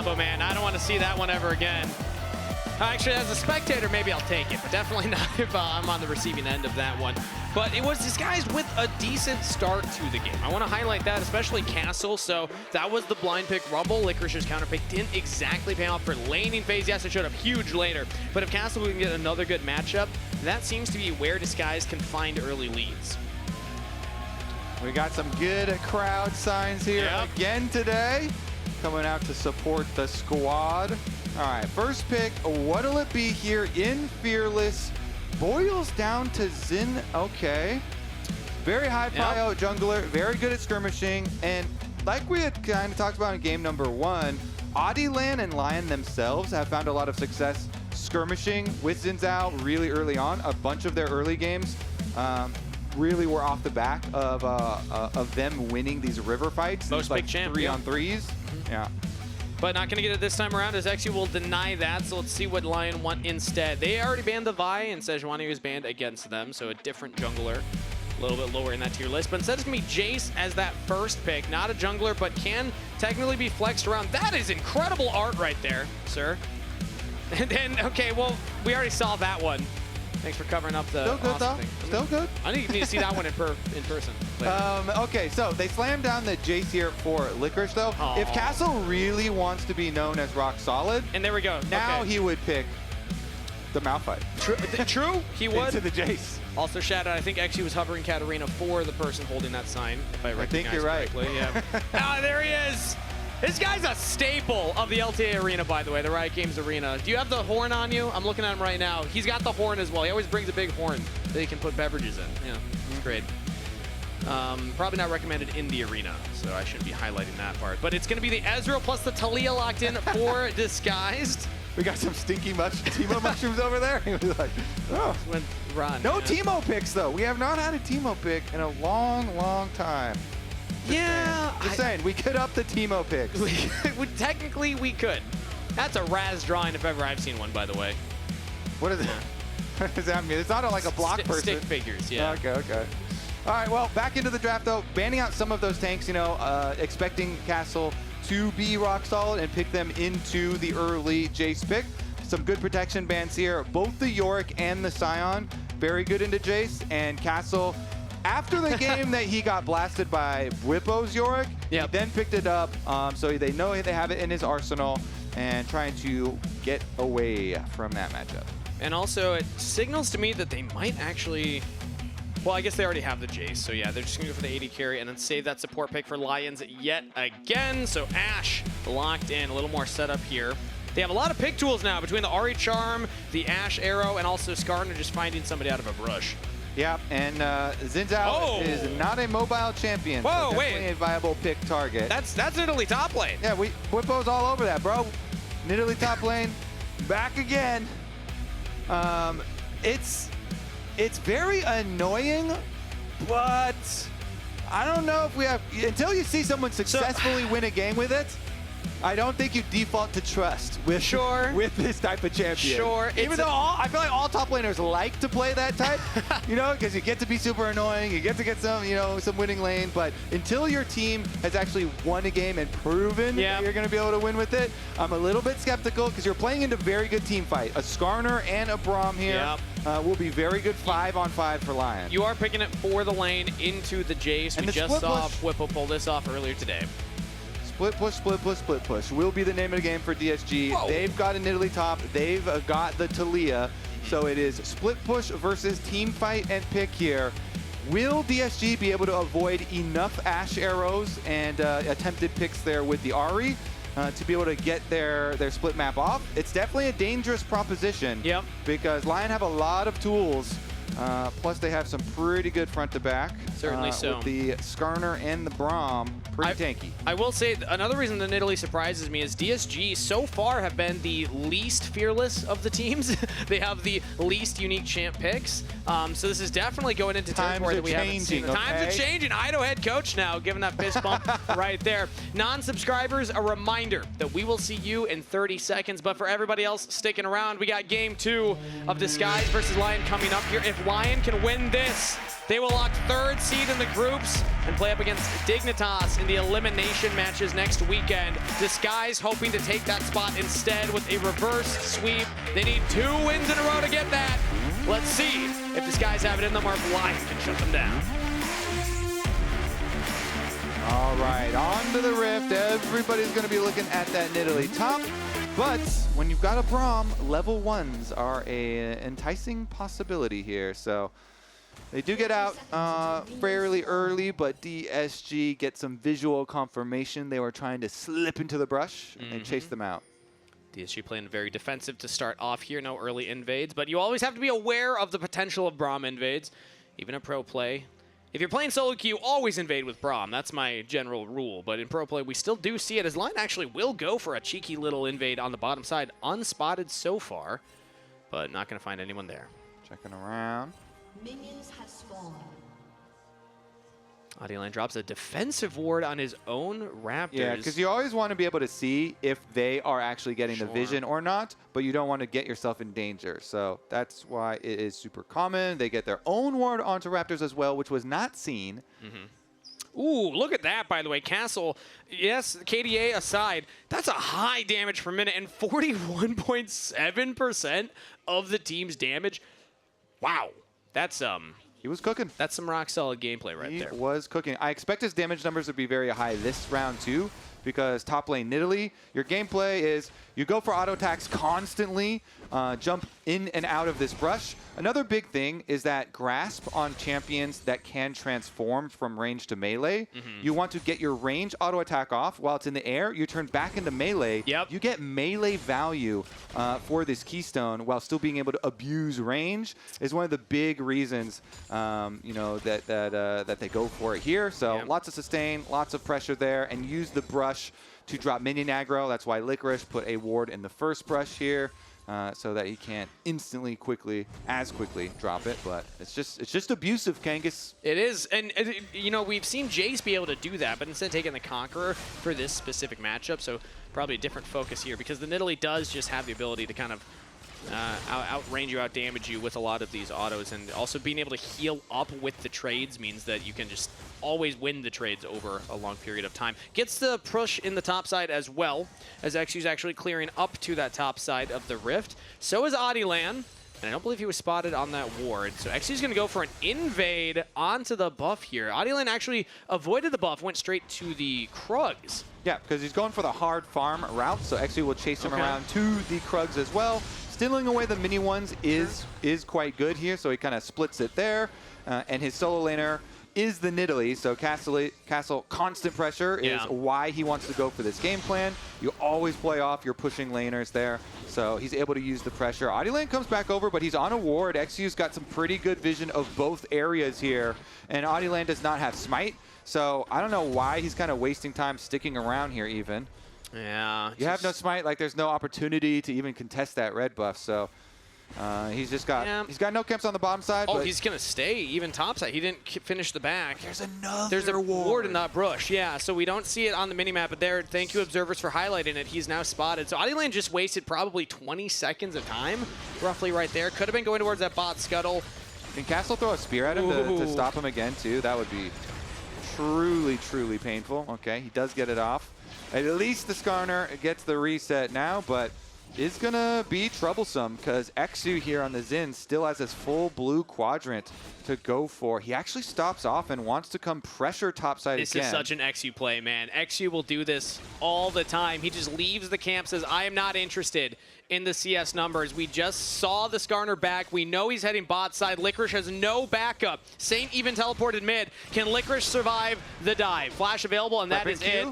combo, man. I don't want to see that one ever again. Actually, as a spectator, maybe I'll take it, but definitely not if I'm on the receiving end of that one. But it was disguised with a decent start to the game. I want to highlight that, especially Castle. So that was the blind pick Rumble. Licorice's counter pick didn't exactly pay off for laning phase. Yes, it showed up huge later. But if Castle can get another good matchup, that seems to be where Disguise can find early leads. We got some good crowd signs here again today. Coming out to support the squad. All right, first pick, what'll it be here in Fearless? Boils down to Zin, okay. Very high prio jungler, very good at skirmishing, and like we had kind of talked about in game number 1, Oddie and LYON themselves have found a lot of success skirmishing with Xin Zhao really early on. A bunch of their early games really were off the back of them winning these river fights. Most like big champ, 3-on-3s. Yeah. But not going to get it this time around, as eXyu will deny that, so let's see what LYON want instead. They already banned the Vi, and Sejuani was banned against them, so a different jungler, a little bit lower in that tier list. But instead it's going to be Jace as that first pick, not a jungler, but can technically be flexed around. That is incredible art right there, sir. And then, okay, well, we already saw that one. Thanks for covering up the Still good, though. thing. Still good. I need to see that one in person. Okay, so they slammed down the Jace here for Licorice, though. Aww. If Castle really wants to be known as rock solid, And there we go. now Okay. he would pick the Malphite. True, he would. Into the Jace. Also, shout out, I think eXyu was hovering Katarina for the person holding that sign, if I recognize think you're right. correctly. Yeah. Ah, there he is. This guy's a staple of the LTA arena, by the way, the Riot Games arena. Do you have the horn on you? I'm looking at him right now. He's got the horn as well. He always brings a big horn that he can put beverages in. Yeah, it's great. Probably not recommended in the arena, so I shouldn't be highlighting that part. But it's going to be the Ezreal plus the Talia locked in for Disguised. We got some stinky Teemo mushrooms over there. He was like, oh. Run. No Teemo picks, though. We have not had a Teemo pick in a long, long time. Just saying, we could up the Teemo picks. Technically, we could. That's a Raz drawing if ever I've seen one, by the way. What is it? What does that mean? It's not like a block person. Stick figures, yeah. Okay. All right, well, back into the draft, though. Banning out some of those tanks, you know, expecting Castle to be rock solid and pick them into the early Jace pick. Some good protection bans here. Both the Yorick and the Scion, very good into Jace. And Castle, after the game that he got blasted by Whippo's Yorick, he then picked it up, so they know they have it in his arsenal and trying to get away from that matchup. And also, it signals to me that they might actually... Well, I guess they already have the Jace, so yeah, they're just going to go for the AD carry and then save that support pick for Lyonz yet again. So Ashe locked in, a little more setup here. They have a lot of pick tools now between the Ahri Charm, the Ashe Arrow, and also Skarner just finding somebody out of a brush. Yeah, and Xin Zhao is not a mobile champion. Whoa, so definitely a viable pick target. That's Italy top lane. Yeah, Whippo's all over that, bro. Italy top lane, back again. It's very annoying, but I don't know if we have, until you see someone successfully win a game with it, I don't think you default to trust with with this type of champion. Even though I feel like all top laners like to play that type, you know, because you get to be super annoying, you get to get some, you know, some winning lane. But until your team has actually won a game and proven that you're going to be able to win with it, I'm a little bit skeptical because you're playing into very good team fight. A Skarner and a Braum here will be very good 5-on-5 for Lyonz. You are picking it for the lane into the Jace. We just saw Whippo pull this off earlier today. Split push will be the name of the game for DSG. Whoa. They've got an Italy top. They've got the Talia. So it is split push versus team fight and pick here. Will DSG be able to avoid enough Ashe arrows and attempted picks there with the Ahri to be able to get their split map off? It's definitely a dangerous proposition. Because LYON have a lot of tools. Plus, they have some pretty good front to back. Certainly so. With the Skarner and the Braum, pretty tanky. I will say, another reason that Italy surprises me is DSG so far have been the least fearless of the teams. They have the least unique champ picks. So this is definitely going into territory that we haven't seen. Times are changing. Ido head coach now, giving that fist bump right there. Non-subscribers, a reminder that we will see you in 30 seconds. But for everybody else sticking around, we got game 2 of Disguise versus LYON coming up here. If LYON can win this, they will lock 3rd seed in the groups and play up against Dignitas in the elimination matches next weekend. Disguise hoping to take that spot instead with a reverse sweep. They need 2 wins in a row to get that. Let's see if Disguise have it in them or if Lion can shut them down. All right, on to the Rift. Everybody's going to be looking at that Nidalee top. But when you've got a Braum, level 1s are an enticing possibility here. So they do get out fairly early, but DSG get some visual confirmation. They were trying to slip into the brush and chase them out. DSG playing very defensive to start off here. No early invades, but you always have to be aware of the potential of Braum invades, even in pro play. If you're playing solo queue, always invade with Braum. That's my general rule. But in pro play, we still do see it, as Lion actually will go for a cheeky little invade on the bottom side. Unspotted so far, but not going to find anyone there. Checking around. Minions have spawned. Oddie drops a defensive ward on his own Raptors. Yeah, because you always want to be able to see if they are actually getting the vision or not, but you don't want to get yourself in danger. So that's why it is super common. They get their own ward onto Raptors as well, which was not seen. Ooh, look at that, by the way. Castle, yes, KDA aside, that's a high damage per minute and 41.7% of the team's damage. Wow. That's He was cooking. That's some rock solid gameplay right there. He was cooking. I expect his damage numbers to be very high this round too, because top lane Nidalee, your gameplay is you go for auto attacks constantly, jump in and out of this brush. Another big thing is that grasp on champions that can transform from range to melee. You want to get your range auto attack off while it's in the air. You turn back into melee. You get melee value for this keystone while still being able to abuse range. Is one of the big reasons you know that they go for it here. So lots of sustain, lots of pressure there, and use the brush to drop minion aggro. That's why Licorice put a ward in the first brush here. So that he can't instantly, quickly drop it, but it's just abusive, KAngas. It is, and you know, we've seen Jace be able to do that, but instead taking the Conqueror for this specific matchup, so probably a different focus here, because the Nidalee does just have the ability to kind of outrange you, outdamage you with a lot of these autos, and also being able to heal up with the trades means that you can just always win the trades over a long period of time. Gets the push in the top side as well, as eXyu's actually clearing up to that top side of the Rift. So is Oddie, and I don't believe he was spotted on that ward. So eXyu's going to go for an invade onto the buff here. Oddie actually avoided the buff, went straight to the Krugs. Yeah, because he's going for the hard farm route, so eXyu will chase him around to the Krugs as well. Stealing away the mini ones is quite good here, so he kind of splits it there. And his solo laner is the Nidalee, so Castle constant pressure is why he wants to go for this game plan. You always play off your pushing laners there, so he's able to use the pressure. Oddie comes back over, but he's on a ward. eXyu's got some pretty good vision of both areas here, and Oddie does not have smite, so I don't know why he's kind of wasting time sticking around here even. Yeah. You have no smite, like there's no opportunity to even contest that red buff, so he's just got he's got no camps on the bottom side. Oh, but he's gonna stay even top side. He didn't finish the back. There's a ward in that brush. Yeah, so we don't see it on the minimap, but there, thank you observers for highlighting it. He's now spotted. So Oddie just wasted probably 20 seconds of time, roughly right there. Could have been going towards that bot scuttle. Can Castle throw a spear at him to stop him again too? That would be truly, truly painful. Okay, he does get it off. At least the Skarner gets the reset now, but is going to be troublesome because eXyu here on the Xin still has his full blue quadrant to go for. He actually stops off and wants to come pressure topside again. This is such an eXyu play, man. eXyu will do this all the time. He just leaves the camp, says, I am not interested in the CS numbers. We just saw the Skarner back. We know he's heading bot side. Licorice has no backup. Saint even teleported mid. Can Licorice survive the dive? Flash available, and that is it.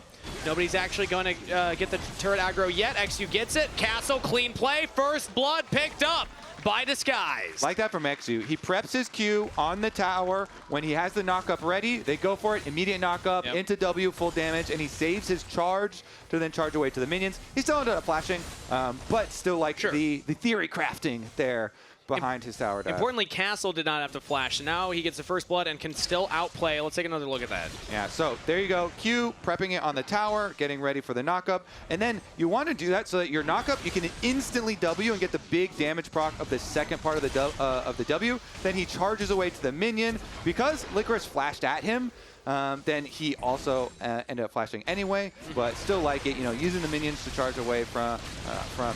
Nobody's actually going to get the turret aggro yet. eXyu gets it. Castle, clean play. First blood picked up by Disguise. Like that from eXyu. He preps his Q on the tower. When he has the knockup ready, they go for it. Immediate knockup into W, full damage, and he saves his charge to then charge away to the minions. He still ended up flashing, but still like the theory crafting there behind his tower dive. Importantly, Castle did not have to flash. So now he gets the first blood and can still outplay. Let's take another look at that. Yeah, so there you go. Q prepping it on the tower, getting ready for the knockup. And then you want to do that so that your knockup, you can instantly W and get the big damage proc of the second part of the W. Then he charges away to the minion. Because Licorice flashed at him, then he also ended up flashing anyway, but still like it, you know, using the minions to charge away from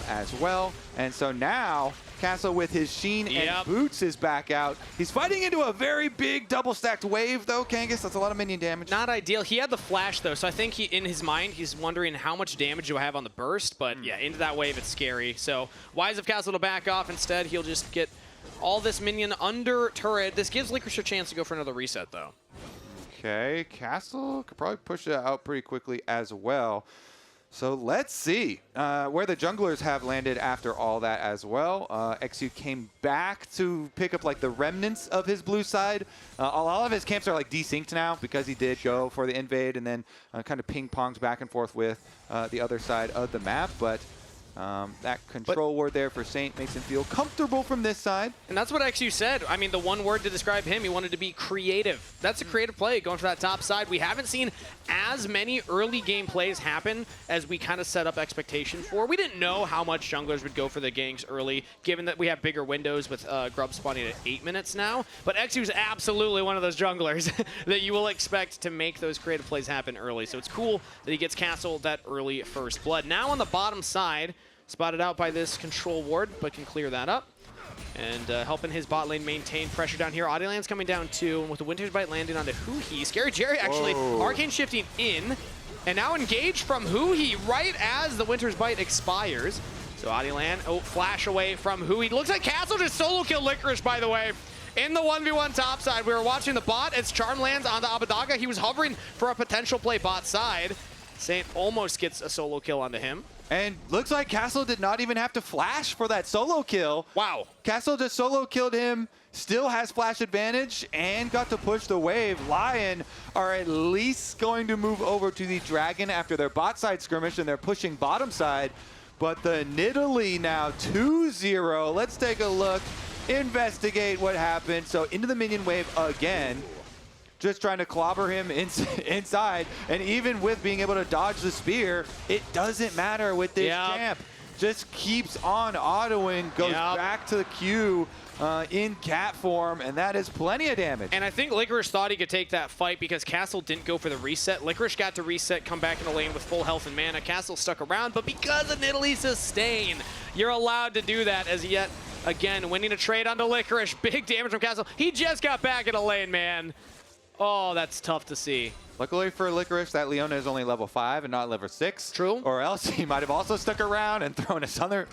as well. And so now Castle with his Sheen and Boots is back out. He's fighting into a very big double stacked wave though, KAngas. That's a lot of minion damage. Not ideal. He had the flash though, so I think in his mind he's wondering how much damage do I have on the burst, but yeah, into that wave it's scary. So wise of Castle to back off. Instead he'll just get all this minion under turret. This gives Licorice a chance to go for another reset though. Okay, Castle could probably push it out pretty quickly as well. So let's see where the junglers have landed after all that as well. eXyu came back to pick up like the remnants of his blue side. All of his camps are like desynced now because he did go for the invade and then kind of ping-ponged back and forth with the other side of the map. But that control ward there for Saint makes him feel comfortable from this side. And that's what eXyu said. I mean, the one word to describe him, he wanted to be creative. That's a creative play, going for that top side. We haven't seen as many early game plays happen as we kind of set up expectation for. We didn't know how much junglers would go for the ganks early, given that we have bigger windows with Grub spawning at 8 minutes now. But eXyu is absolutely one of those junglers that you will expect to make those creative plays happen early. So it's cool that he gets Castle that early first blood. Now on the bottom side, spotted out by this control ward, but can clear that up. And helping his bot lane maintain pressure down here. Oddie lands coming down too, and with the Winter's Bite landing onto Huhi. ScaryJerry actually arcane shifting in, and now engaged from Huhi right as the Winter's Bite expires. So Oddie land, flash away from Huhi. Looks like Castle just solo kill Licorice, by the way. In the 1v1 top side, we were watching the bot as Charm lands onto Abbedage. He was hovering for a potential play bot side. Saint almost gets a solo kill onto him. And looks like Castle did not even have to flash for that solo kill. Wow. Castle just solo killed him, still has flash advantage, and got to push the wave. LYON are at least going to move over to the Dragon after their bot side skirmish, and they're pushing bottom side. But the Nidalee now 2-0. Let's take a look, investigate what happened. So into the minion wave again. Just trying to clobber him inside. And even with being able to dodge the spear, it doesn't matter with this champ. Just keeps on autoing, goes back to the Q in cat form, and that is plenty of damage. And I think Licorice thought he could take that fight because Castle didn't go for the reset. Licorice got to reset, come back in the lane with full health and mana. Castle stuck around, but because of Nidalee's sustain, you're allowed to do that as yet again winning a trade onto Licorice. Big damage from Castle. He just got back in the lane, man. Oh, that's tough to see. Luckily for Licorice, that Leona is only level 5 and not level 6. True. Or else he might have also stuck around and thrown a solar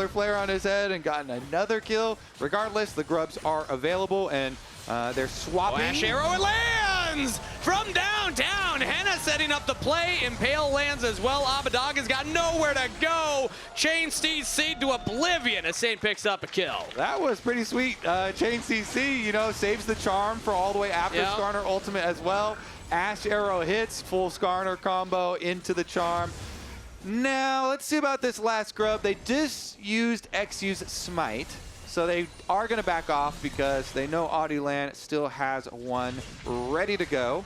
flare on his head and gotten another kill. Regardless, the grubs are available and they're swapping. Flash arrow, it lands from downtown. Hena setting up the play. Impale lands as well. Abbedage got nowhere to go. Chain CC to oblivion as Saint picks up a kill. That was pretty sweet. Chain CC, you know, saves the charm for all the way after Skarner ultimate as well. Ash arrow hits, full Skarner combo into the charm. Now, let's see about this last grub. They just used eXyu's smite. So they are going to back off because they know Oddie Land still has one ready to go.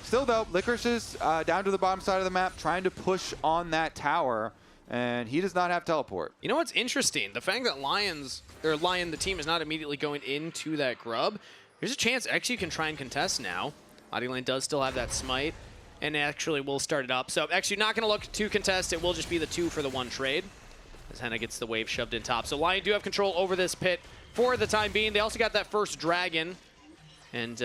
Still though, Licorice is down to the bottom side of the map trying to push on that tower, and he does not have teleport. You know what's interesting? The fact that LYON, the team, is not immediately going into that grub. There's a chance eXyu can try and contest now. Oddie Land does still have that smite, and actually will start it up. So eXyu not going to look to contest. It will just be the 2 for the 1 trade, as Hena gets the wave shoved in top. So LYON do have control over this pit for the time being. They also got that first dragon, and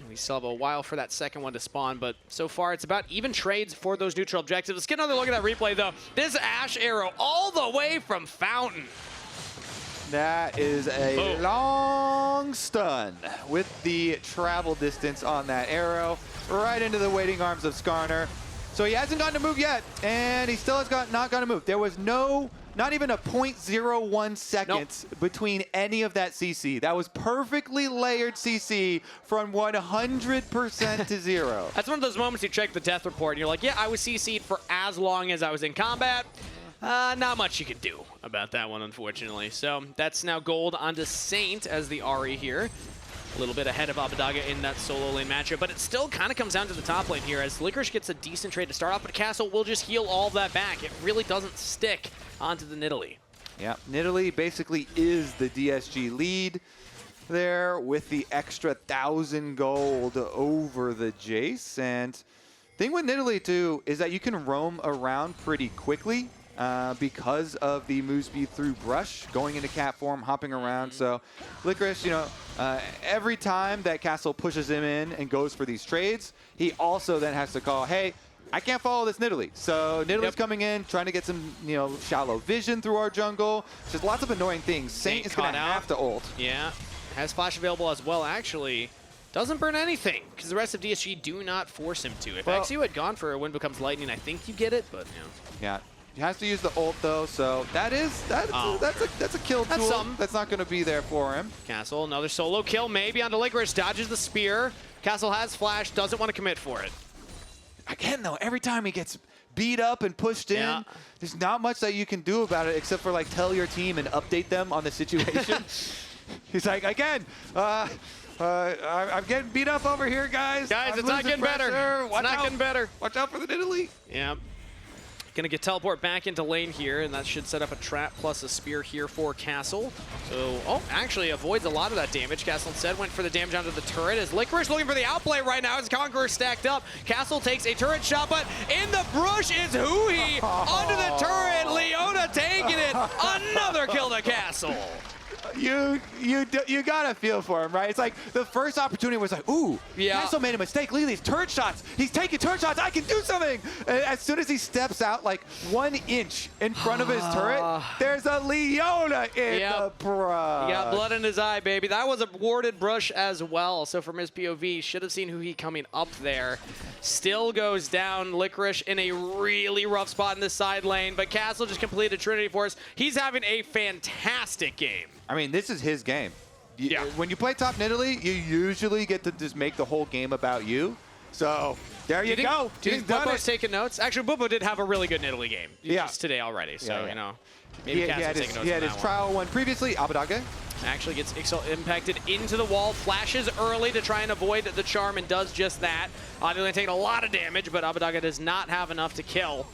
we still have a while for that second one to spawn, but so far it's about even trades for those neutral objectives. Let's get another look at that replay, though. This Ash arrow all the way from Fountain. That is a long stun with the travel distance on that arrow, right into the waiting arms of Skarner. So he hasn't gotten to move yet, and he still has not gotten to move. There was not even a 0.01 seconds between any of that CC. That was perfectly layered CC from 100% to 0. That's one of those moments you check the death report, and you're like, yeah, I was CC'd for as long as I was in combat. Not much you can do about that one, unfortunately. So that's now gold onto Saint as the Ahri here. A little bit ahead of Abbedage in that solo lane matchup, but it still kind of comes down to the top lane here as Licorice gets a decent trade to start off, but Castle will just heal all of that back. It really doesn't stick onto the Nidalee. Yeah, Nidalee basically is the DSG lead there with the extra 1,000 gold over the Jace. And thing with Nidalee too is that you can roam around pretty quickly because of the move speed through brush, going into cat form, hopping around. So Licorice, you know, every time that Castle pushes him in and goes for these trades, he also then has to call, hey, I can't follow this Nidalee. So Nidalee's coming in, trying to get some, you know, shallow vision through our jungle. Just lots of annoying things. Saint is going to have to ult. Yeah, has flash available as well, actually. Doesn't burn anything, because the rest of DSG do not force him to. If eXyu had gone for a Wind Becomes Lightning, I think you get it, but, you know. Yeah. He has to use the ult though, so that's a kill tool. Something. That's not going to be there for him. Castle, another solo kill, maybe onto Licorice, dodges the spear. Castle has flash, doesn't want to commit for it. Again though, every time he gets beat up and pushed in, there's not much that you can do about it except for like tell your team and update them on the situation. He's like, again, I'm getting beat up over here, guys. Guys, it's not getting better. It's not getting better. Watch out for the Nidalee. Yeah. Gonna get teleport back into lane here, and that should set up a trap plus a spear here for Castle. So, oh, actually avoids a lot of that damage. Castle instead went for the damage onto the turret as Licorice looking for the outplay right now as Conqueror stacked up. Castle takes a turret shot, but in the brush is Huhi onto the turret. Leona taking it. Another kill to Castle. You gotta feel for him, right? It's like the first opportunity was like, ooh, Castle made a mistake. Look at these turret shots. He's taking turret shots. I can do something. And as soon as he steps out like 1 inch in front of his turret, there's a Leona in the brush. He got blood in his eye, baby. That was a warded brush as well. So from his POV, should have seen Huhi coming up there. Still goes down. Licorice in a really rough spot in the side lane, but Castle just completed Trinity Force. He's having a fantastic game. I mean, this is his game. When you play top Nidalee, you usually get to just make the whole game about you. So there you go. Do you think Bubbo's taking notes? Actually, Bubbo did have a really good Nidalee game just today already. So, you know, maybe Castle's taking notes. He had his trial one previously. Abbedage actually gets impacted into the wall, flashes early to try and avoid the charm, and does just that. Oddie taking a lot of damage, but Abbedage does not have enough to kill.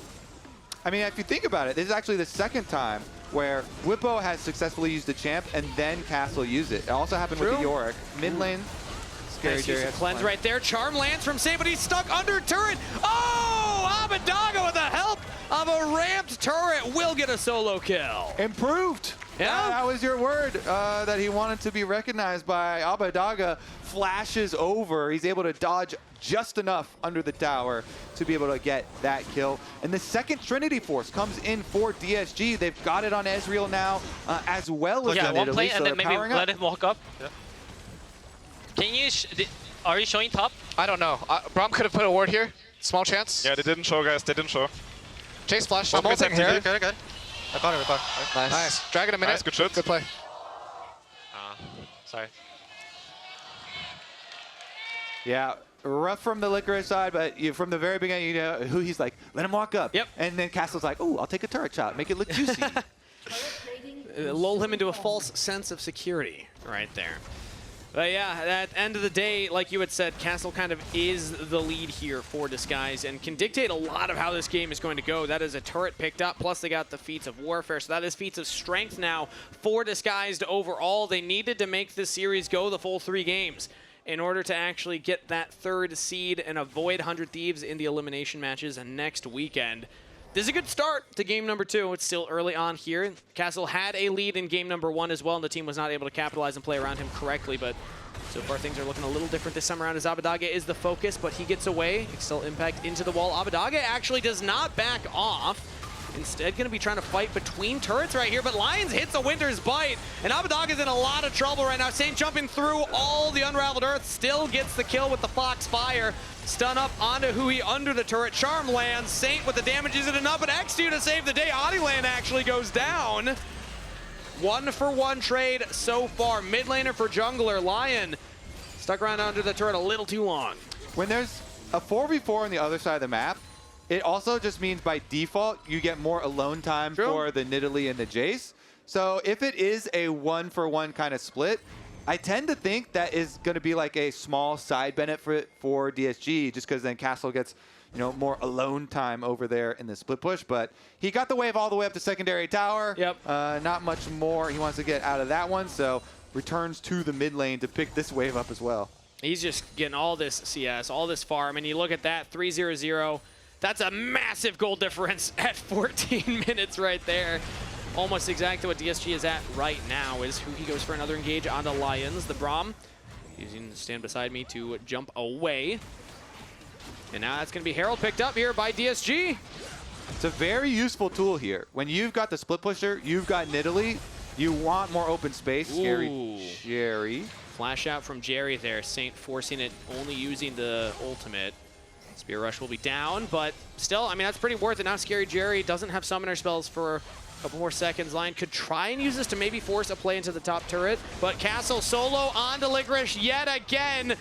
I mean, if you think about it, this is actually the second time where Whippo has successfully used the champ and then Castle used it. It also happened with the Yorick. Mid lane, ScaryJerry has cleanse right there. Charm lands from Saint, but he's stuck under turret. Oh! Abbedage with the help of a ramped turret will get a solo kill. Improved. Yeah, that was your word, that he wanted to be recognized by. Abbedage flashes over. He's able to dodge just enough under the tower to be able to get that kill. And the second Trinity Force comes in for DSG. They've got it on Ezreal now, as well as one play, so and then maybe let him walk up. Can you, are you showing top? I don't know. Braum could have put a ward here. Small chance. Yeah, they didn't show, guys. They didn't show. Chase flash. I'm ulting here. Good. I got it. Nice. Dragon a minute. Nice, good shot. Good play. Sorry. Yeah, rough from the Licorice side, but from the very beginning, you know, Huhi's like, let him walk up. Yep. And then Castle's like, oh, I'll take a turret shot, make it look juicy. Lull him into a false sense of security right there. But yeah, at the end of the day, like you had said, Castle kind of is the lead here for Disguise and can dictate a lot of how this game is going to go. That is a turret picked up, plus they got the feats of warfare, so that is feats of strength now for Disguised overall. They needed to make this series go the full 3 games in order to actually get that 3rd seed and avoid 100 Thieves in the elimination matches next weekend. This is a good start to game number 2. It's still early on here. Castle had a lead in game number 1 as well, and the team was not able to capitalize and play around him correctly, but so far things are looking a little different this time around as Abbedage is the focus, but he gets away. Excel impact into the wall. Abbedage actually does not back off. Instead, going to be trying to fight between turrets right here, but Lyonz hits a Winter's Bite, and Abbedage is in a lot of trouble right now. Saint jumping through all the Unraveled Earth, still gets the kill with the Foxfire. Stun up onto Huhi under the turret. Charm lands. Saint with the damage isn't enough, but eXyu to save the day. Oddie land actually goes down. 1-for-1 trade so far. Mid laner for jungler. Lion stuck around under the turret a little too long. When there's a 4v4 on the other side of the map, it also just means by default, you get more alone time for the Nidalee and the Jace. So if it is a 1-for-1 kind of split, I tend to think that is going to be like a small side benefit for DSG, just because then Castle gets, you know, more alone time over there in the split push. But he got the wave all the way up to secondary tower. Yep. Not much more he wants to get out of that one, so returns to the mid lane to pick this wave up as well. He's just getting all this CS, all this farm, and you look at that, 3-0-0. That's a massive goal difference at 14 minutes right there. Almost exactly what DSG is at right now is Huhi goes for another engage onto Lyonz. The Braum using stand beside me to jump away. And now that's going to be Herald picked up here by DSG. It's a very useful tool here. When you've got the split pusher, you've got Nidalee, you want more open space. ScaryJerry. Flash out from Jerry there. Saint forcing it, only using the ultimate. Spear Rush will be down, but still, I mean, that's pretty worth it. Now ScaryJerry doesn't have summoner spells for a couple more seconds. Lion could try and use this to maybe force a play into the top turret, but Castle solo onto Licorice yet again.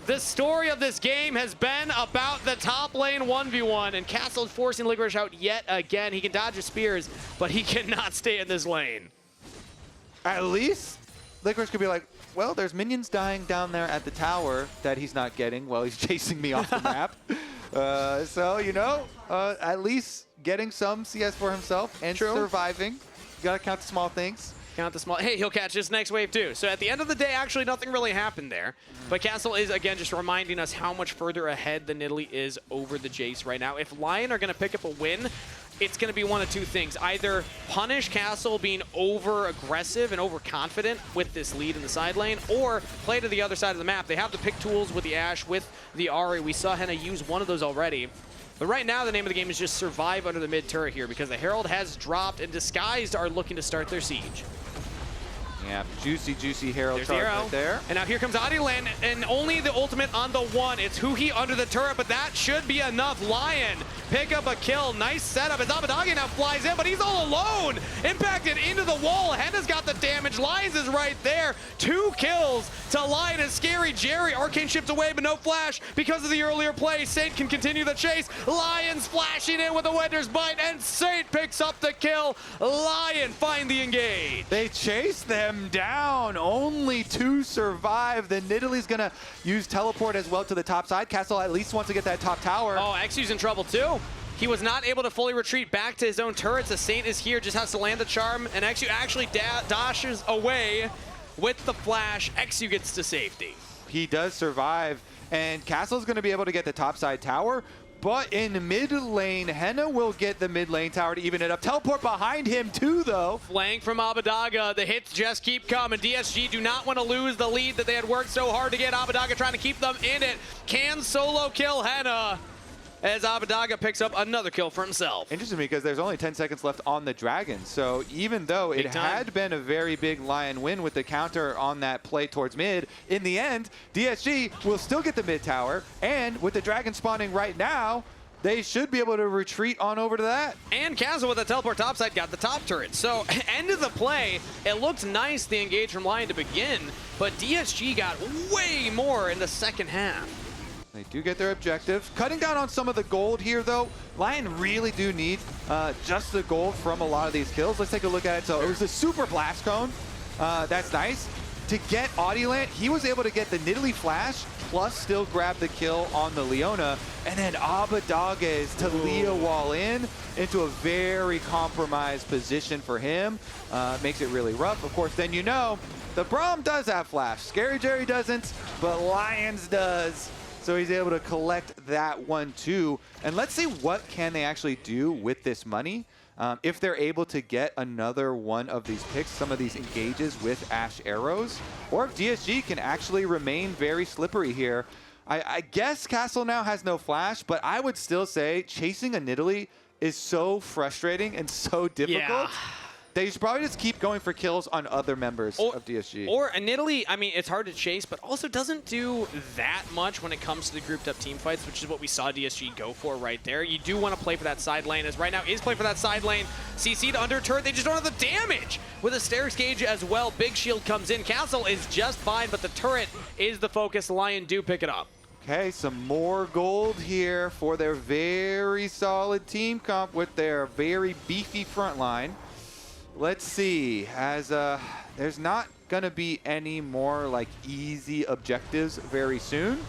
The story of this game has been about the top lane 1v1, and Castle is forcing Licorice out yet again. He can dodge his spears, but he cannot stay in this lane. At least Licorice could be like, well, there's minions dying down there at the tower that he's not getting while he's chasing me off the map. So, you know, at least getting some CS for himself and surviving. You gotta count the small things. Count the small. Hey, he'll catch this next wave too. So at the end of the day, actually nothing really happened there. But Castle is, again, just reminding us how much further ahead the Nidalee is over the Jace right now. If Lion are going to pick up a win, it's going to be one of two things. Either punish Castle being over-aggressive and overconfident with this lead in the side lane, or play to the other side of the map. They have the pick tools with the Ashe, with the Ahri. We saw Hena use one of those already. But right now, the name of the game is just survive under the mid turret here, because the Herald has dropped and Disguised are looking to start their siege. Yeah, juicy Herald charge right there. And now here comes Oddie land, and only the ultimate on the one. It's Huhi under the turret, but that should be enough. Lion pick up a kill. Nice setup as Abbedage now flies in, but he's all alone. Impacted into the wall. Hena's got the damage. Lyonz is right there. 2 kills to Lion and ScaryJerry. Arcane shipped away, but no flash because of the earlier play. Saint can continue the chase. Lyonz flashing in with a Winter's Bite, and Saint picks up the kill. Lion find the engage. They chase them down. Only 2 survive. The Nidalee's gonna use teleport as well to the top side. Castle at least wants to get that top tower. Oh, eXyu's in trouble too. He was not able to fully retreat back to his own turrets. The Saint is here, just has to land the charm, and eXyu actually dashes away with the flash. eXyu gets to safety. He does survive, and Castle's gonna be able to get the top side tower. But in mid lane, Hena will get the mid lane tower to even it up. Teleport behind him too, though. Flank from Abbedage. The hits just keep coming. DSG do not want to lose the lead that they had worked so hard to get. Abbedage trying to keep them in it. Can solo kill Hena as Abbedage picks up another kill for himself. Interesting because there's only 10 seconds left on the Dragon. So even though it had been a very big Lion win with the counter on that play towards mid, in the end, DSG will still get the mid tower. And with the Dragon spawning right now, they should be able to retreat on over to that. And Castle with the teleport topside got the top turret. So end of the play, it looked nice, the engage from Lion to begin, but DSG got way more in the second half. They do get their objective. Cutting down on some of the gold here, though. Lion really do need just the gold from a lot of these kills. Let's take a look at it. So it was the super blast cone. That's nice. To get Oddie land, he was able to get the Nidalee flash, plus still grab the kill on the Leona. And then Abbedage to Leo wall in into a very compromised position for him. Makes it really rough. Of course, then you know, the Braum does have flash. ScaryJerry doesn't, but Lyonz does. So he's able to collect that one too. And let's see what can they actually do with this money. If they're able to get another one of these picks, some of these engages with Ashe arrows, or if DSG can actually remain very slippery here. I guess Castle now has no flash, but I would still say chasing a Nidalee is so frustrating and so difficult. Yeah. They should probably just keep going for kills on other members of DSG. Or a Nidalee, I mean, it's hard to chase, but also doesn't do that much when it comes to the grouped up team fights, which is what we saw DSG go for right there. You do want to play for that side lane, as right now is playing for that side lane. CC'd under turret, they just don't have the damage. With a stairs gauge as well, big shield comes in. Castle is just fine, but the turret is the focus. Lion do pick it up. Okay, some more gold here for their very solid team comp with their very beefy front line. Let's see, as there's not gonna be any more like easy objectives very soon.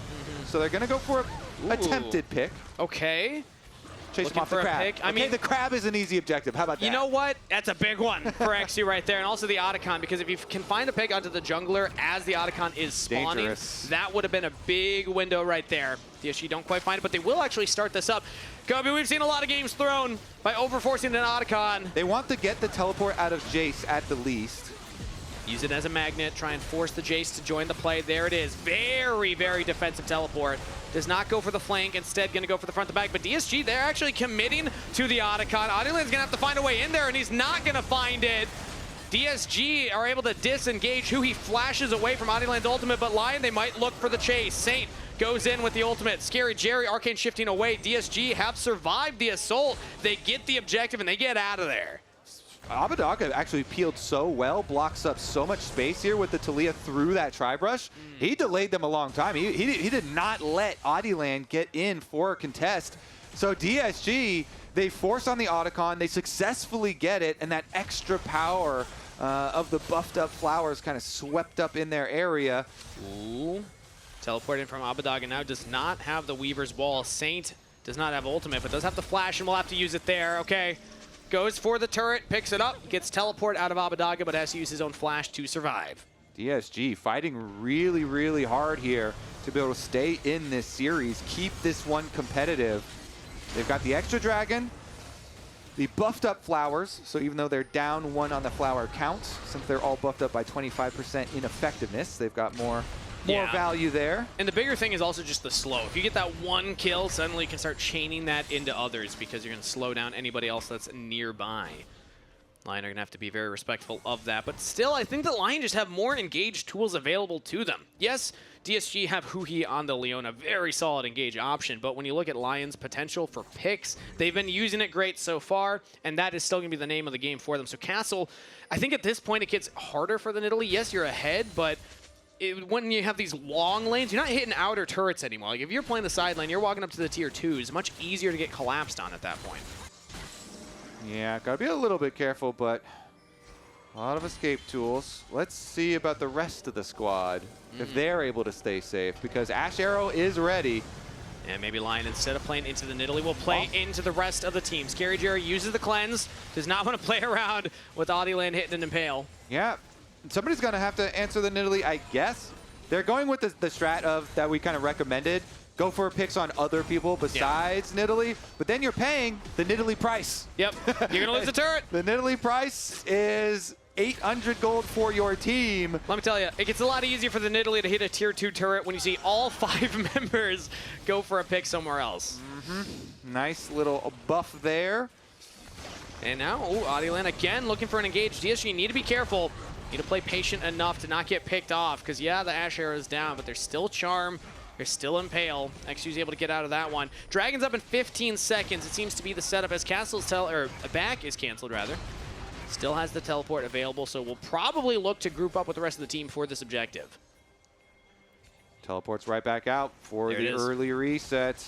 So they're gonna go for a attempted pick. Okay. Chase Looking him off the for a crab. pick. I Okay, mean, the crab is an easy objective. How about that? You know what? That's a big one for eXyu right there. And also the Otacon, because if you can find a pick onto the jungler as the Otacon is spawning, Dangerous. that would have been a big window right there. DSG don't quite find it, but they will actually start this up. Kobe, we've seen a lot of games thrown by overforcing an Otacon. They want to get the teleport out of Jace at the least. Use it as a magnet, try and force the Jace to join the play. There it is. Very, very defensive teleport. Does not go for the flank, instead going to go for the front to back. But DSG, they're actually committing to the Otacon. Oddie's going to have to find a way in there, and he's not going to find it. DSG are able to disengage. Huhi flashes away from Audie's ultimate, but LYON, they might look for the chase. Saint goes in with the ultimate. ScaryJerry, Arcane shifting away. DSG have survived the assault. They get the objective, and they get out of there. Abbedage actually peeled so well, blocks up so much space here with the Taliyah through that tri-brush. He delayed them a long time. He did not let Audieland get in for a contest. So DSG, they force on the Otacon, they successfully get it, and that extra power of the buffed up flowers kind of swept up in their area. Ooh. Teleported from Abbedage and now does not have the Weaver's Wall. Saint does not have ultimate, but does have the flash, and we'll have to use it there. Okay. Goes for the turret, picks it up, gets teleport out of Abbedage, but has to use his own flash to survive. DSG fighting really, really hard here to be able to stay in this series, keep this one competitive. They've got the extra dragon, the buffed up flowers, so even though they're down 1 on the flower count, since they're all buffed up by 25% in effectiveness, they've got more value there. And the bigger thing is also just the slow. If you get that one kill, suddenly you can start chaining that into others because you're going to slow down anybody else that's nearby. LYON are going to have to be very respectful of that. But still, I think that LYON just have more engaged tools available to them. Yes, DSG have Huhi on the Leon, a very solid engage option. But when you look at LYON's potential for picks, they've been using it great so far, and that is still going to be the name of the game for them. So Castle, I think at this point it gets harder for the Nidalee. Yes, you're ahead, but when you have these long lanes, you're not hitting outer turrets anymore. Like if you're playing the side lane, you're walking up to the tier 2s. It's much easier to get collapsed on at that point. Yeah, gotta be a little bit careful, but a lot of escape tools. Let's see about the rest of the squad, if they're able to stay safe, because Ash Arrow is ready. And maybe LYON, instead of playing into the Nidalee, will play into the rest of the team. ScaryJerry uses the cleanse, does not want to play around with Audieland hitting an impale. Yeah. Somebody's going to have to answer the Nidalee, I guess. They're going with the strat of that we kind of recommended. Go for picks on other people besides Nidalee, but then you're paying the Nidalee price. Yep, you're going to lose the turret. The Nidalee price is 800 gold for your team. Let me tell you, it gets a lot easier for the Nidalee to hit a tier 2 turret when you see all 5 members go for a pick somewhere else. Nice little buff there. And now, Audieland again looking for an engaged. DSG, you need to be careful. You need to play patient enough to not get picked off, because yeah, the Ash Arrow is down, but there's still Charm, there's still Impale. eXyu's able to get out of that one. Dragon's up in 15 seconds. It seems to be the setup as Castle's back is canceled rather. Still has the teleport available, so we'll probably look to group up with the rest of the team for this objective. Teleports right back out for the early reset.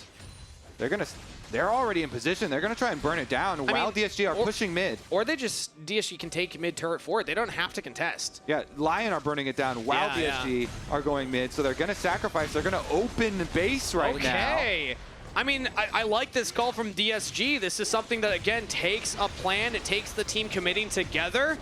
They're already in position. They're going to try and burn it down while DSG are pushing mid. Or DSG can take mid turret for it. They don't have to contest. Yeah, LYON are burning it down while DSG are going mid, so they're going to sacrifice. They're going to open base right now. Okay. I mean, I like this call from DSG. This is something that, again, takes a plan. It takes the team committing together.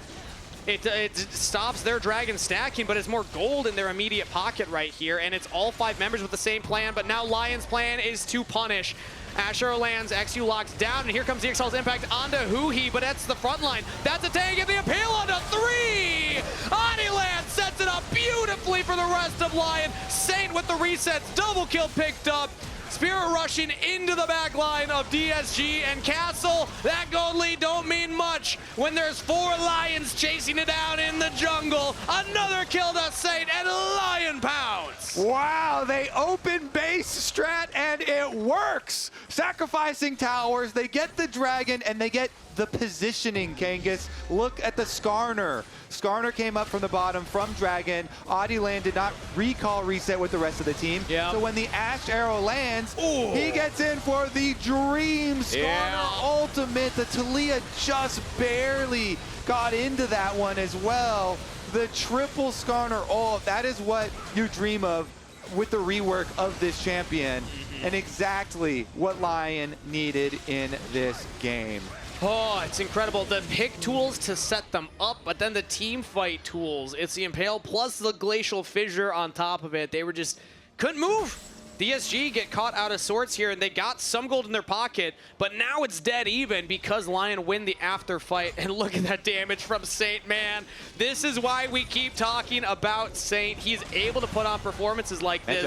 It stops their dragon stacking, but it's more gold in their immediate pocket right here, and it's all 5 members with the same plan, but now LYON's plan is to punish. Asher lands, eXyu locks down, and here comes the EXalt's impact onto Huhi, but that's the front line. That's a tank, and the appeal onto 3! Audieland sets it up beautifully for the rest of LYON. Saint with the resets, double kill picked up. Spirit rushing into the back line of DSG and Castle. That gold lead don't mean much when there's 4 Lions chasing it down in the jungle. Another kill to Saint, and LYON pounds. Wow, they open base strat and it works. Sacrificing towers, they get the dragon and they get the positioning, KAngas. Look at the Skarner. Skarner came up from the bottom from Dragon. Oddie Land did not recall reset with the rest of the team. Yep. So when the Ash arrow lands, he gets in for the Dream Skarner ultimate. The Talia just barely got into that one as well. The triple Skarner ult, that is what you dream of with the rework of this champion, and exactly what Lion needed in this game. Oh, it's incredible. The pick tools to set them up, but then the team fight tools. It's the Impale plus the Glacial Fissure on top of it. They were just, couldn't move. DSG get caught out of sorts here, and they got some gold in their pocket, but now it's dead even because Lion win the after fight. And look at that damage from Saint, man. This is why we keep talking about Saint. He's able to put on performances like this.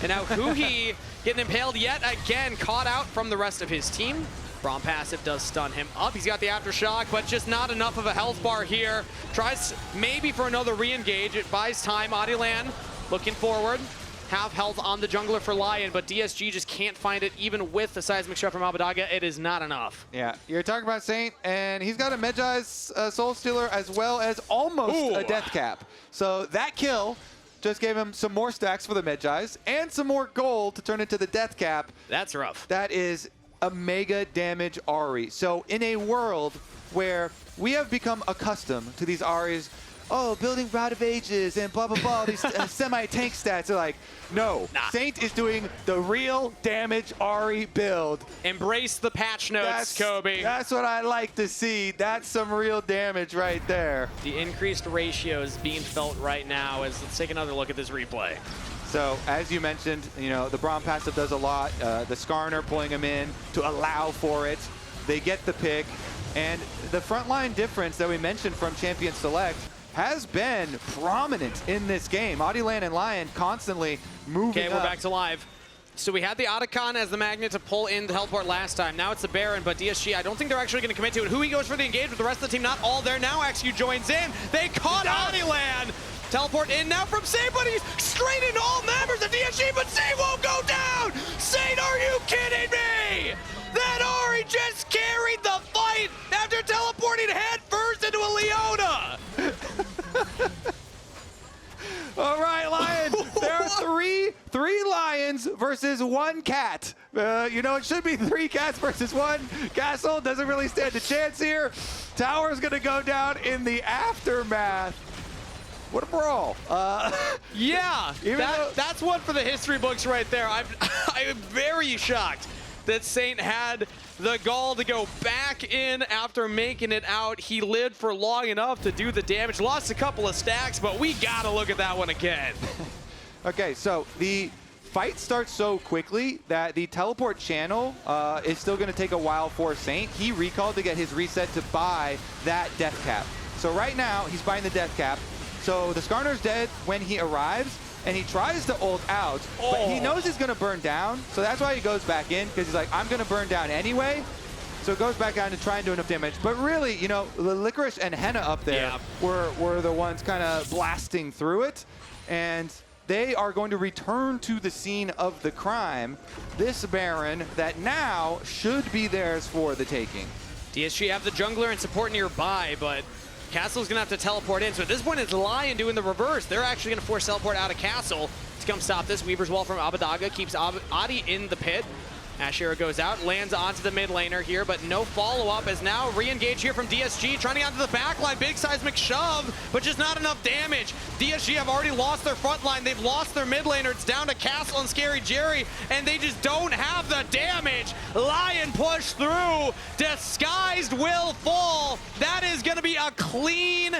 And now Huhi getting impaled yet again, caught out from the rest of his team. Braum passive does stun him up. He's got the aftershock, but just not enough of a health bar here. Tries maybe for another re-engage. It buys time. Oddie Land looking forward. Half health on the jungler for Lion, but DSG just can't find it even with the seismic shot from Abbedage. It is not enough. Yeah, you're talking about Saint, and he's got a Medjai's Soul Stealer as well as almost a death cap. So that kill just gave him some more stacks for the Medjai's and some more gold to turn into the death cap. That's rough. That is a mega damage Ahri. So in a world where we have become accustomed to these Ahris, building Route of Ages and blah, blah, blah, these semi-tank stats, are like, no, Saint is doing the real damage Ahri build. Embrace the patch notes, Kobe. That's what I like to see. That's some real damage right there. The increased ratio is being felt right now. Let's take another look at this replay. So, as you mentioned, the Braum passive does a lot. The Skarner pulling him in to allow for it. They get the pick. And the frontline difference that we mentioned from Champion Select has been prominent in this game. Oddie Land and Lion constantly moving up. Okay, we're back to live. So we had the Otacon as the magnet to pull in the health port last time. Now it's the Baron, but DSG, I don't think they're actually going to commit to it. Huhi goes for the engage, but the rest of the team not all there. Now eXyu joins in. They caught Oddie Land. Teleport in now from Saint, but he's straight into all members of DSG, but Saint won't go down! Saint, are you kidding me? That Ahri just carried the fight after teleporting head first into a Leona! All right, Lion. There are three lions versus one cat. It should be 3 cats versus 1 castle. Doesn't really stand a chance here. Tower's going to go down in the aftermath. What a brawl. Yeah, that's one for the history books right there. I'm very shocked that Saint had the gall to go back in after making it out. He lived for long enough to do the damage. Lost a couple of stacks, but we got to look at that one again. Okay, so the fight starts so quickly that the teleport channel is still going to take a while for Saint. He recalled to get his reset to buy that death cap. So right now, he's buying the death cap. So the Skarner's dead when he arrives, and he tries to ult out, but he knows he's going to burn down, so that's why he goes back in, because he's like, I'm going to burn down anyway. So it goes back down to try and do enough damage. But really, the Licorice and Hena up there were the ones kind of blasting through it, and they are going to return to the scene of the crime. This Baron that now should be theirs for the taking. DSG have the jungler and support nearby, but Castle's gonna have to teleport in. So at this point, it's Lion doing the reverse. They're actually gonna force teleport out of Castle to come stop this. Weaver's Wall from Abbedage keeps Oddie in the pit. Ashera goes out, lands onto the mid laner here, but no follow-up as now re-engage here from DSG, trying to get onto the back line. Big seismic shove, but just not enough damage. DSG have already lost their front line. They've lost their mid laner. It's down to Castle and ScaryJerry, and they just don't have the damage. Lion push through. Disguised will fall. That is going to be a clean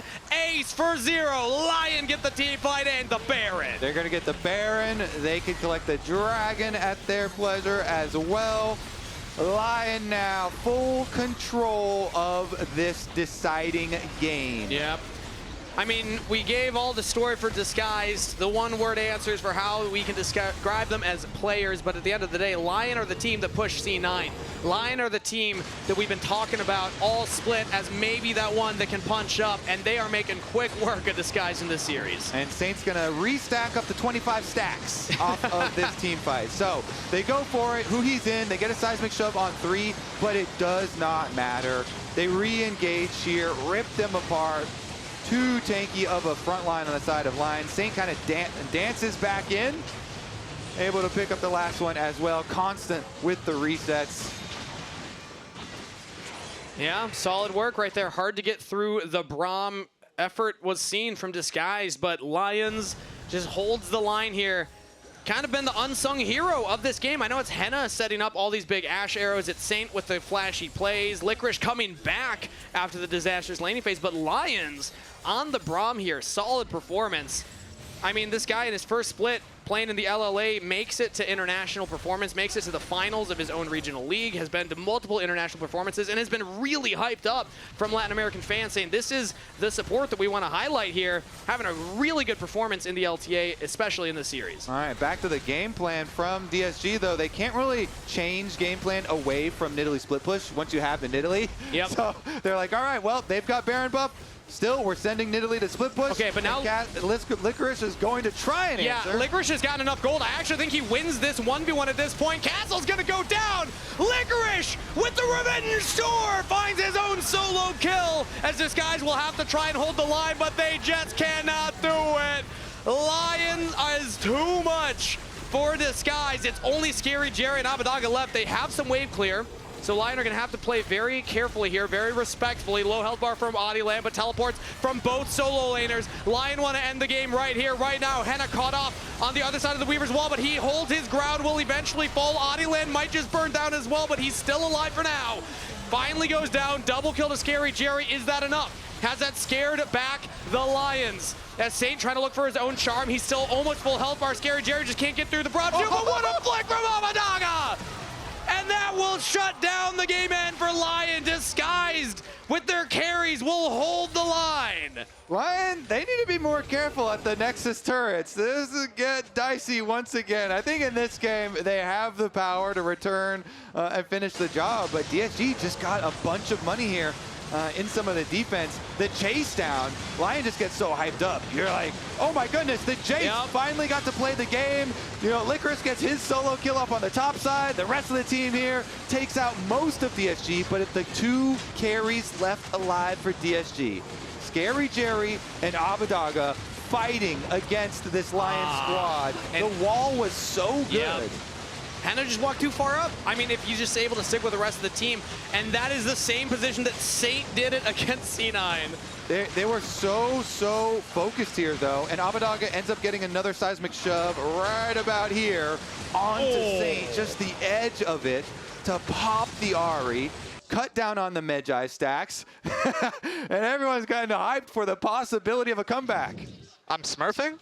ace for 0. Lion get the team fight and the Baron. They're going to get the Baron. They can collect the Dragon at their pleasure as well. Lion now full control of this deciding game. Yep. I mean, we gave all the story for Disguised, the one-word answers for how we can describe them as players, but at the end of the day, LYON are the team that pushed C9. LYON are the team that we've been talking about all split as maybe that one that can punch up, and they are making quick work of Disguised in this series. And Saint's gonna restack up to 25 stacks off of this team fight. So they go for it, Huhi's in, they get a seismic shove on 3, but it does not matter. They re-engage here, rip them apart. Too tanky of a front line on the side of LYON. Saint kind of dances back in, able to pick up the last one as well. Constant with the resets. Yeah, solid work right there. Hard to get through the Braum. Effort was seen from Disguised, but Lyonz just holds the line here. Kind of been the unsung hero of this game. I know it's Hena setting up all these big Ash arrows. It's Saint with the flashy plays. Licorice coming back after the disastrous laning phase, but Lyonz on the Braum here. Solid performance. I mean, this guy in his first split playing in the LLA makes it to international performance, makes it to the finals of his own regional league, has been to multiple international performances, and has been really hyped up from Latin American fans, saying this is the support that we want to highlight here, having a really good performance in the LTA, especially in the series. All right, back to the game plan from DSG, though. They can't really change game plan away from Nidalee split push once you have the Nidalee. Yep. So they're like, all right, well, they've got Baron buff. Still, we're sending Nidalee to split push. Okay, but now Licorice is going to try and answer. Yeah, Licorice has gotten enough gold. I actually think he wins this 1v1 at this point. Castle's gonna go down. Licorice with the revenge store finds his own solo kill, as this guys will have to try and hold the line, but they just cannot do it. LYON is too much for Disguise. It's only ScaryJerry and Abbedage left. They have some wave clear. So LYON are going to have to play very carefully here, very respectfully. Low health bar from Oddie land, but teleports from both solo laners. LYON want to end the game right here, right now. Hena caught off on the other side of the Weaver's wall, but he holds his ground, will eventually fall. Oddie land might just burn down as well, but he's still alive for now. Finally goes down, double kill to ScaryJerry. Is that enough? Has that scared back the Lyonz? As Saint trying to look for his own charm, he's still almost full health bar. ScaryJerry just can't get through the Braum, but what a flick from Abbedage! And that will shut down the game end for LYON. Disguised with their carries will hold the line. LYON, they need to be more careful at the Nexus turrets. This is get dicey once again. I think in this game, they have the power to return and finish the job, but DSG just got a bunch of money here. In some of the defense, the chase down, LYON just gets so hyped up. You're like, oh my goodness, the chase finally got to play the game. You know, Licorice gets his solo kill up on the top side. The rest of the team here takes out most of DSG, but it's the 2 carries left alive for DSG. ScaryJerry and Abbedage fighting against this LYON squad. The wall was so good. Hena just walked too far up. I mean, if you're just able to stick with the rest of the team, and that is the same position that Saint did it against C9. They were so focused here, though, and Abbedage ends up getting another seismic shove right about here onto Saint, just the edge of it to pop the Ahri, cut down on the Magi stacks, and everyone's kind of hyped for the possibility of a comeback. I'm smurfing?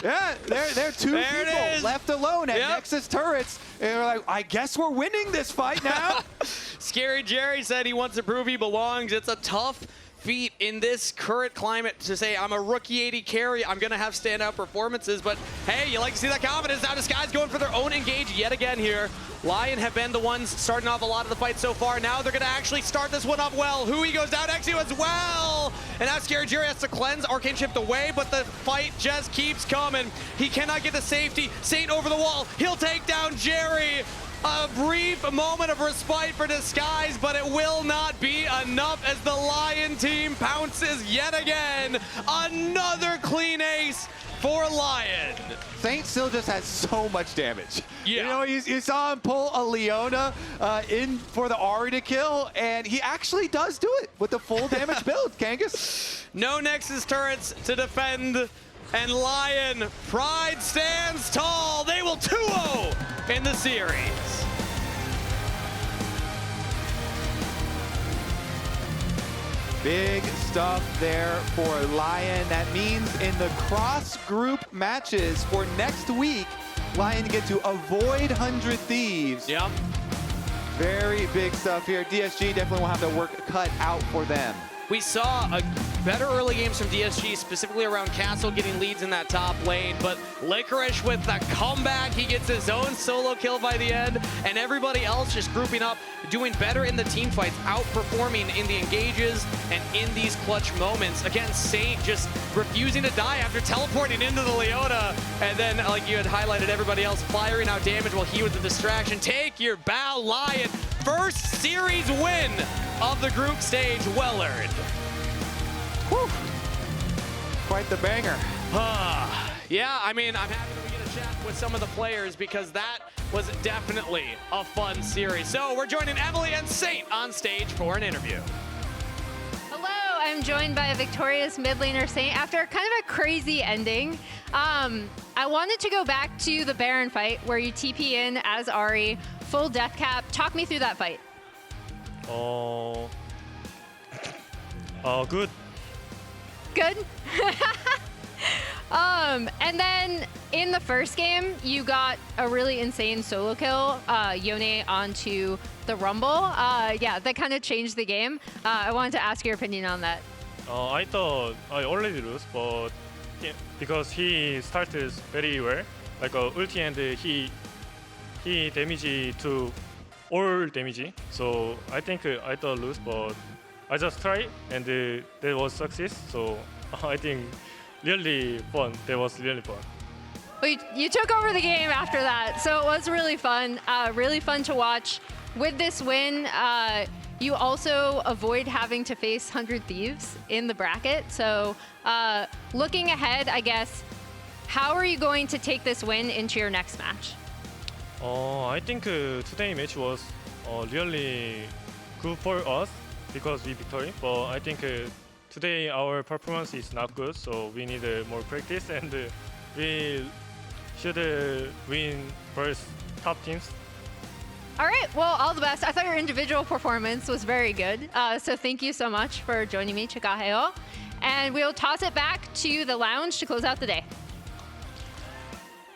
Yeah, they're two people left alone at Nexus turrets. And they're like, I guess we're winning this fight now. ScaryJerry said he wants to prove he belongs. It's a tough feat in this current climate to say, I'm a rookie 80 carry, I'm going to have standout performances, but hey, you like to see that confidence. Now Disguise going for their own engage yet again here. LYON have been the ones starting off a lot of the fight so far. Now they're going to actually start this one off well. Huhi goes down, eXyu as well. And now ScaryJerry has to cleanse Arcane Shift away, but the fight just keeps coming. He cannot get the safety. Saint over the wall. He'll take down Jerry. A brief moment of respite for Disguise, but it will not be enough as the LYON team pounces yet again. Another clean ace for LYON. Saint still just has so much damage. Yeah. You know, you saw him pull a Leona in for the Ahri to kill, and he actually does do it with the full damage build, KAngas. No Nexus turrets to defend, and LYON, pride stands tall. They will 2-0 in the series. Big stuff there for LYON. That means in the cross-group matches for next week, LYON get to avoid 100 Thieves. Yep. Very big stuff here. DSG definitely will have their work cut out for them. We saw a better early games from DSG, specifically around Castle getting leads in that top lane, but Licorice with the comeback, he gets his own solo kill by the end, and everybody else just grouping up, doing better in the team fights, outperforming in the engages and in these clutch moments. Again, Saint just refusing to die after teleporting into the Leona, and then, like you had highlighted, everybody else firing out damage while he was the distraction. Take your bow, Lion. First series win of the group stage, well earned. Whew. Quite the banger. Yeah, I mean, I'm happy that we get a chat with some of the players because that was definitely a fun series. So we're joining Emily and Saint on stage for an interview. Hello, I'm joined by a victorious mid laner Saint after kind of a crazy ending. I wanted to go back to the Baron fight where you TP in as Ahri, full death cap. Talk me through that fight. Good. Good? And then in the first game, you got a really insane solo kill, Yone onto the Rumble. Yeah, that kind of changed the game. I wanted to ask your opinion on that. I thought I already lose, but because he started very well, like ulti and he damage to all damage. So I think I thought lose, but I just tried and that was success. So I think really fun. That was really fun. Well, you took over the game after that, so it was really fun to watch. With this win, you also avoid having to face 100 Thieves in the bracket. So looking ahead, I guess, how are you going to take this win into your next match? I think today's match was really good for us because we victory. But I think today our performance is not good, so we need more practice and we should win first top teams. All right, well, all the best. I thought your individual performance was very good. So thank you so much for joining me, Chikaheo. And we'll toss it back to the lounge to close out the day.